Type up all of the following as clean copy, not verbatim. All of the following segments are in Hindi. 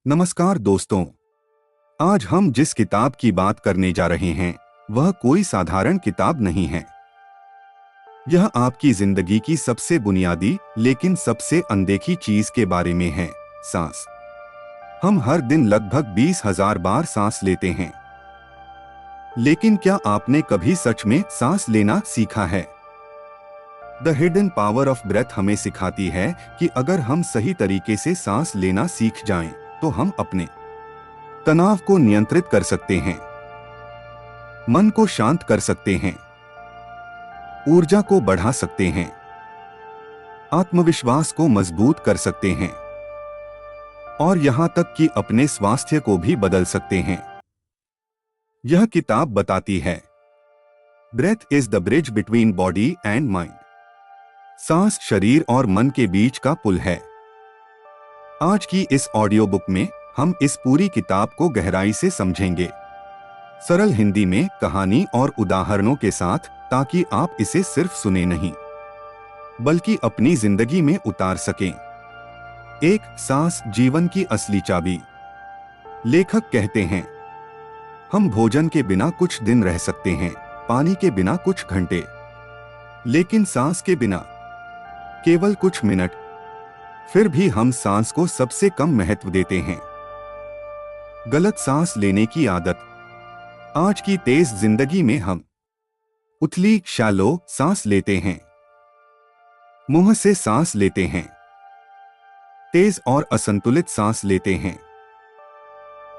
नमस्कार दोस्तों। आज हम जिस किताब की बात करने जा रहे हैं वह कोई साधारण किताब नहीं है। यह आपकी जिंदगी की सबसे बुनियादी लेकिन सबसे अनदेखी चीज के बारे में है, सांस। हम हर दिन लगभग 20,000 बार सांस लेते हैं, लेकिन क्या आपने कभी सच में सांस लेना सीखा है? The hidden power of breath हमें सिखाती है कि अगर हम सही तरीके से सांस लेना सीख जाएं, तो हम अपने तनाव को नियंत्रित कर सकते हैं, मन को शांत कर सकते हैं, ऊर्जा को बढ़ा सकते हैं, आत्मविश्वास को मजबूत कर सकते हैं और यहां तक कि अपने स्वास्थ्य को भी बदल सकते हैं। यह किताब बताती है, breath is the bridge between body and mind. सांस शरीर और मन के बीच का पुल है। आज की इस ऑडियो बुक में हम इस पूरी किताब को गहराई से समझेंगे, सरल हिंदी में, कहानी और उदाहरणों के साथ, ताकि आप इसे सिर्फ सुने नहीं बल्कि अपनी जिंदगी में उतार सकें। एक सांस जीवन की असली चाबी। लेखक कहते हैं, हम भोजन के बिना कुछ दिन रह सकते हैं, पानी के बिना कुछ घंटे, लेकिन सांस के बिना केवल कुछ मिनट। फिर भी हम सांस को सबसे कम महत्व देते हैं। गलत सांस लेने की आदत। आज की तेज जिंदगी में हम उथली शैलो सांस लेते हैं, मुंह से सांस लेते हैं, तेज और असंतुलित सांस लेते हैं।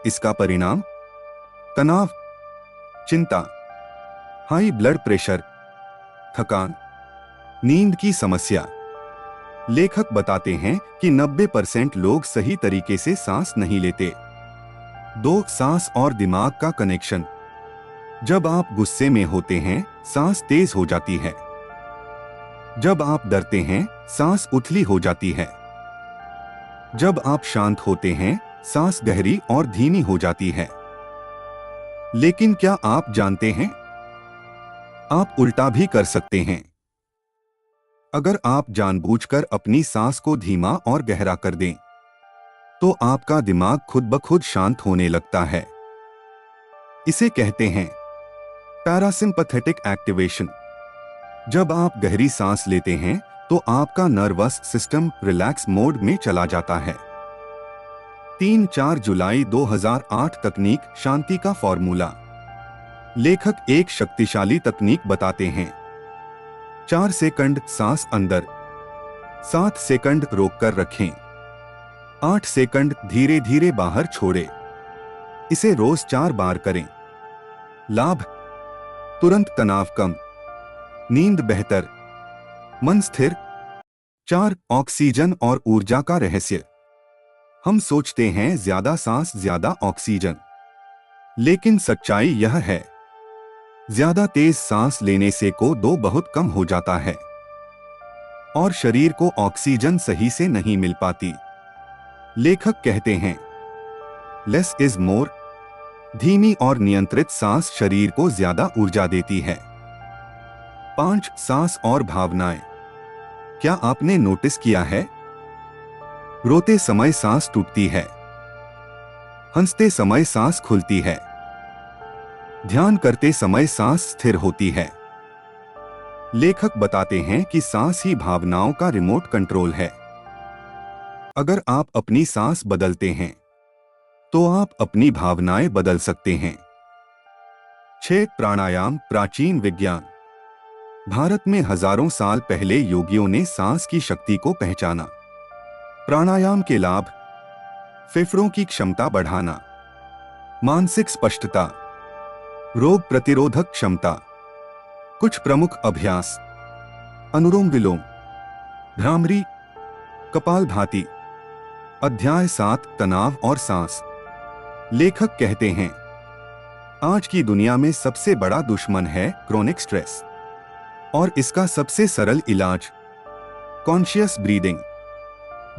इसका परिणाम तनाव, चिंता, हाई ब्लड प्रेशर, थकान, नींद की समस्या। लेखक बताते हैं कि 90% लोग सही तरीके से सांस नहीं लेते। 2 सांस और दिमाग का कनेक्शन। जब आप गुस्से में होते हैं, सांस तेज हो जाती है। जब आप डरते हैं, सांस उथली हो जाती है। जब आप शांत होते हैं, सांस गहरी और धीमी हो जाती है। लेकिन क्या आप जानते हैं, आप उल्टा भी कर सकते हैं। अगर आप जानबूझकर अपनी सांस को धीमा और गहरा कर दें, तो आपका दिमाग खुद ब खुद शांत होने लगता है। इसे कहते हैं पैरासिम्पैथेटिक एक्टिवेशन। जब आप गहरी सांस लेते हैं, तो आपका नर्वस सिस्टम रिलैक्स मोड में चला जाता है। 3-4 जुलाई 2008 तकनीक शांति का फॉर्मूला। लेखक एक शक्तिशाली तकनीक बताते हैं। 4 सेकंड सांस अंदर, 7 सेकंड रोककर रखें, 8 सेकंड धीरे धीरे बाहर छोड़ें। इसे रोज 4 बार करें। लाभ: तुरंत तनाव कम, नींद बेहतर, मन स्थिर। 4 ऑक्सीजन और ऊर्जा का रहस्य। हम सोचते हैं ज्यादा सांस ज्यादा ऑक्सीजन, लेकिन सच्चाई यह है, ज्यादा तेज सांस लेने से CO2 बहुत कम हो जाता है और शरीर को ऑक्सीजन सही से नहीं मिल पाती। लेखक कहते हैं, लेस इज मोर। धीमी और नियंत्रित सांस शरीर को ज्यादा ऊर्जा देती है। 5 सांस और भावनाएं। क्या आपने नोटिस किया है, रोते समय सांस टूटती है, हंसते समय सांस खुलती है, ध्यान करते समय सांस स्थिर होती है। लेखक बताते हैं कि सांस ही भावनाओं का रिमोट कंट्रोल है। अगर आप अपनी सांस बदलते हैं, तो आप अपनी भावनाएं बदल सकते हैं। 6 प्राणायाम प्राचीन विज्ञान। भारत में हजारों साल पहले योगियों ने सांस की शक्ति को पहचाना। प्राणायाम के लाभ: फेफड़ों की क्षमता बढ़ाना, मानसिक स्पष्टता, रोग प्रतिरोधक क्षमता। कुछ प्रमुख अभ्यास: अनुलोम विलोम, भ्रामरी, कपालभाति। अध्याय 7 तनाव और सांस। लेखक कहते हैं, आज की दुनिया में सबसे बड़ा दुश्मन है क्रोनिक स्ट्रेस और इसका सबसे सरल इलाज कॉन्शियस ब्रीदिंग।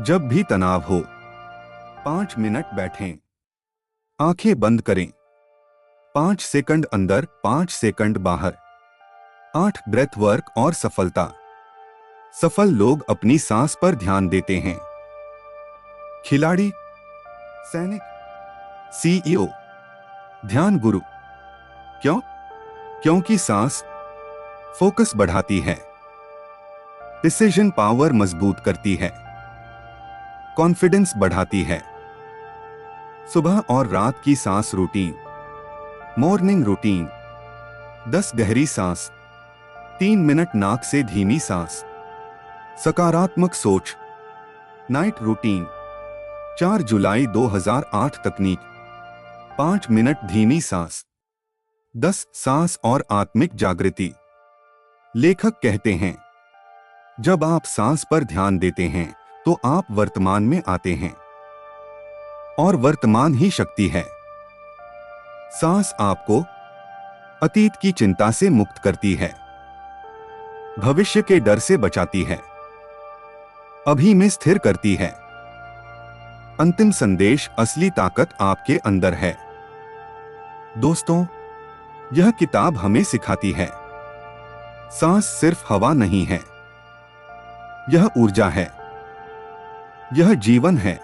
जब भी तनाव हो, 5 मिनट बैठें, आंखें बंद करें, 5 सेकंड अंदर 5 सेकंड बाहर। 8 ब्रेथ वर्क और सफलता। सफल लोग अपनी सांस पर ध्यान देते हैं। खिलाड़ी सैनिक, सीईओ, ध्यान गुरु। क्यों? क्योंकि सांस फोकस बढ़ाती है, डिसीजन पावर मजबूत करती है, कॉन्फिडेंस बढ़ाती है। सुबह और रात की सांस रूटीन। मॉर्निंग रूटीन: 10 गहरी सांस, 3 मिनट नाक से धीमी सांस। सकारात्मक सोच। नाइट रूटीन: 4 जुलाई 2008 तकनीक, 5 मिनट धीमी सांस। 10 सांस और आत्मिक जागृति। लेखक कहते हैं, जब आप सांस पर ध्यान देते हैं तो आप वर्तमान में आते हैं, और वर्तमान ही शक्ति है। सांस आपको अतीत की चिंता से मुक्त करती है, भविष्य के डर से बचाती है, अभी में स्थिर करती है। अंतिम संदेश: असली ताकत आपके अंदर है। दोस्तों, यह किताब हमें सिखाती है, सांस सिर्फ हवा नहीं है, यह ऊर्जा है, यह जीवन है,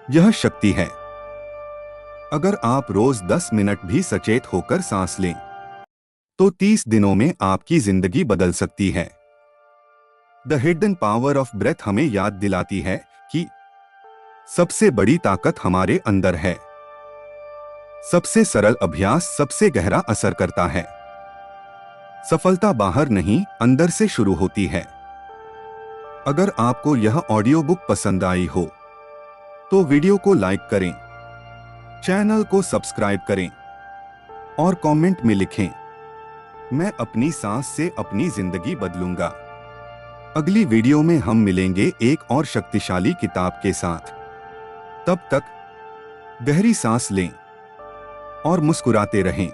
यह शक्ति है। अगर आप रोज 10 मिनट भी सचेत होकर सांस लें तो 30 दिनों में आपकी जिंदगी बदल सकती है। The hidden power of breath हमें याद दिलाती है कि सबसे बड़ी ताकत हमारे अंदर है। सबसे सरल अभ्यास सबसे गहरा असर करता है। सफलता बाहर नहीं, अंदर से शुरू होती है। अगर आपको यह ऑडियो बुक पसंद आई हो तो वीडियो को लाइक करें, चैनल को सब्सक्राइब करें और कमेंट में लिखें, मैं अपनी सांस से अपनी जिंदगी बदलूंगा। अगली वीडियो में हम मिलेंगे एक और शक्तिशाली किताब के साथ। तब तक गहरी सांस लें और मुस्कुराते रहें।